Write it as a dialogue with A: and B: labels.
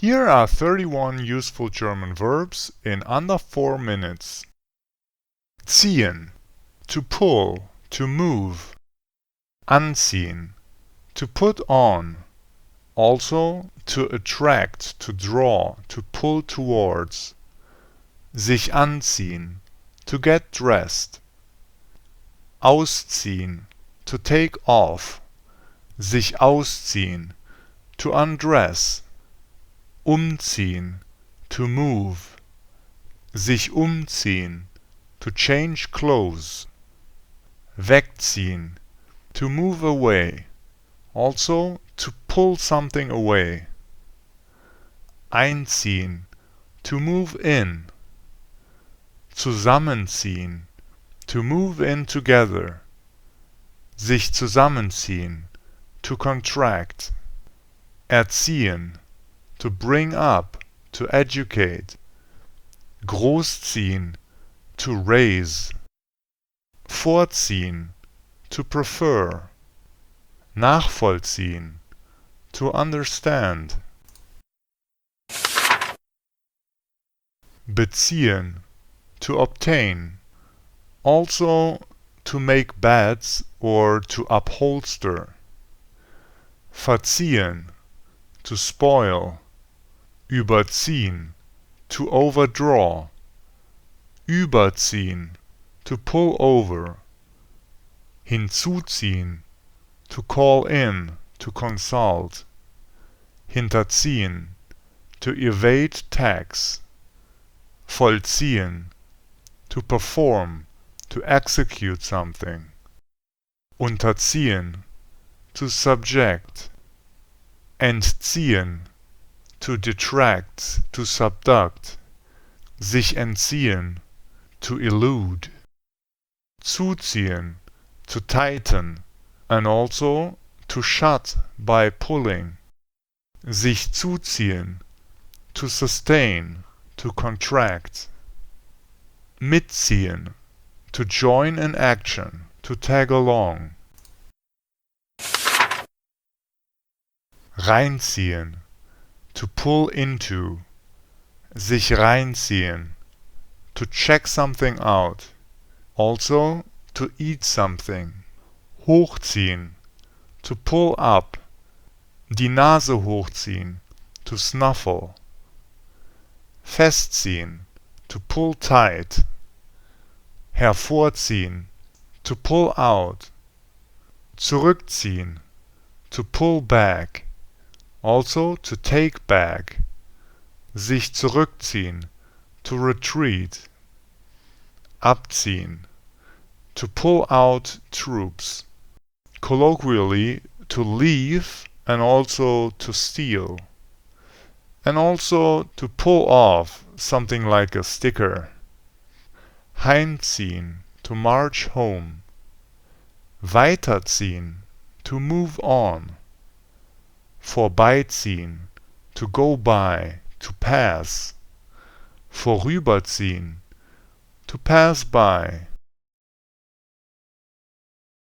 A: Here are 31 useful German verbs in under 4 minutes. Ziehen, to pull, to move. Anziehen, to put on. Also to attract, to draw, to pull towards. Sich anziehen, to get dressed. Ausziehen, to take off. Sich ausziehen, to undress. Umziehen, to move. Sich umziehen, to change clothes. Wegziehen, to move away. Also to pull something away. Einziehen, to move in. Zusammenziehen, to move in together. Sich zusammenziehen, to contract. Erziehen, to bring up, to educate. Großziehen, to raise. Vorziehen, to prefer. Nachvollziehen, to understand. Beziehen, to obtain. Also to make beds or to upholster. Verziehen, to spoil. Überziehen, to overdraw. Überziehen, to pull over. Hinzuziehen, to call in, to consult. Hinterziehen, to evade tax. Vollziehen, to perform, to execute something. Unterziehen, to subject. Entziehen, to detract, to subduct. Sich entziehen, to elude. Zuziehen, to tighten, and also to shut by pulling. Sich zuziehen, to sustain, to contract. Mitziehen, to join in action, to tag along. Reinziehen, to pull into. Sich reinziehen, to check something out. Also to eat something. Hochziehen, to pull up. Die Nase hochziehen, to snuffle. Festziehen, to pull tight. Hervorziehen, to pull out. Zurückziehen, to pull back. Also to take back. Sich zurückziehen, to retreat. Abziehen, to pull out troops. Colloquially, to leave and also to steal. And also to pull off something like a sticker. Heimziehen, to march home. Weiterziehen, to move on. Vorbeiziehen, to go by, to pass. Vorüberziehen, to pass by.